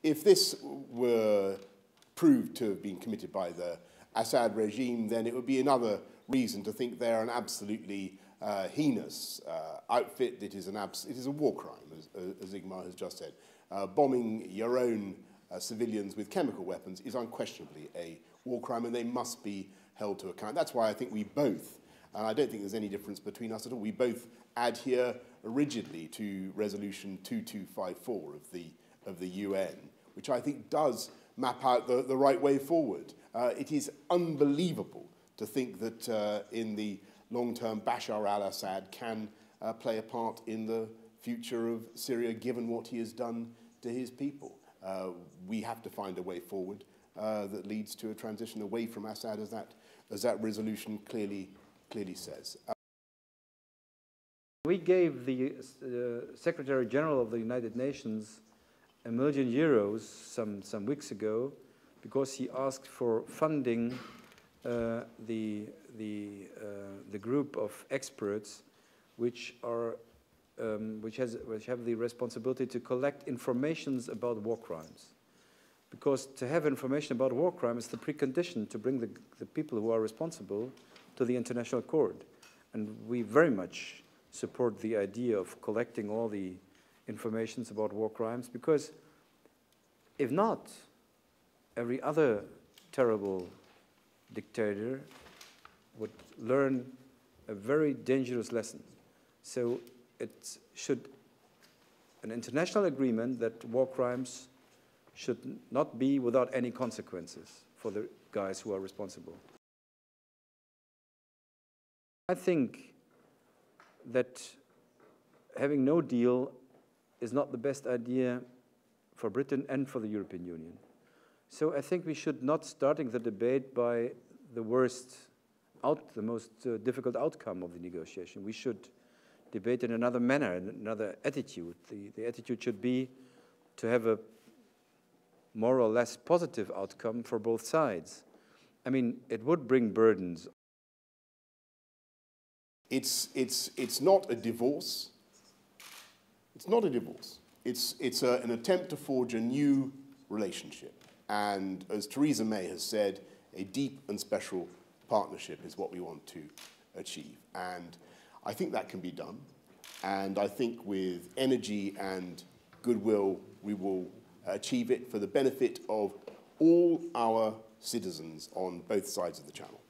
if this were proved to have been committed by the Assad regime, then it would be another reason to think they're an absolutely heinous outfit. It is a war crime, as Sigmar has just said. Bombing your own civilians with chemical weapons is unquestionably a war crime, and they must be held to account. That's why I think we both, and I don't think there's any difference between us at all, we both adhere rigidly to Resolution 2254 of the UN, which I think does map out the right way forward. It is unbelievable to think that in the long term Bashar al-Assad can play a part in the future of Syria, given what he has done to his people. We have to find a way forward that leads to a transition away from Assad, as that resolution clearly says. We gave the Secretary General of the United Nations €1 million some weeks ago because he asked for funding the group of experts which have the responsibility to collect informations about war crimes. Because to have information about war crimes is the precondition to bring the people who are responsible to the International Court. And we very much support the idea of collecting all the information about war crimes, because if not, every other terrible dictator would learn a very dangerous lesson. So it should, an international agreement that war crimes should not be without any consequences for the guys who are responsible. I think that having no deal is not the best idea for Britain and for the European Union. So I think we should not starting the debate by the most difficult outcome of the negotiation. We should debate in another manner, in another attitude. The attitude should be to have a more or less positive outcome for both sides. I mean, it would bring burdens. It's not a divorce. It's not a divorce. It's an attempt to forge a new relationship. And as Theresa May has said, a deep and special partnership is what we want to achieve. And I think that can be done. And I think with energy and goodwill, we will achieve it for the benefit of all our citizens on both sides of the Channel.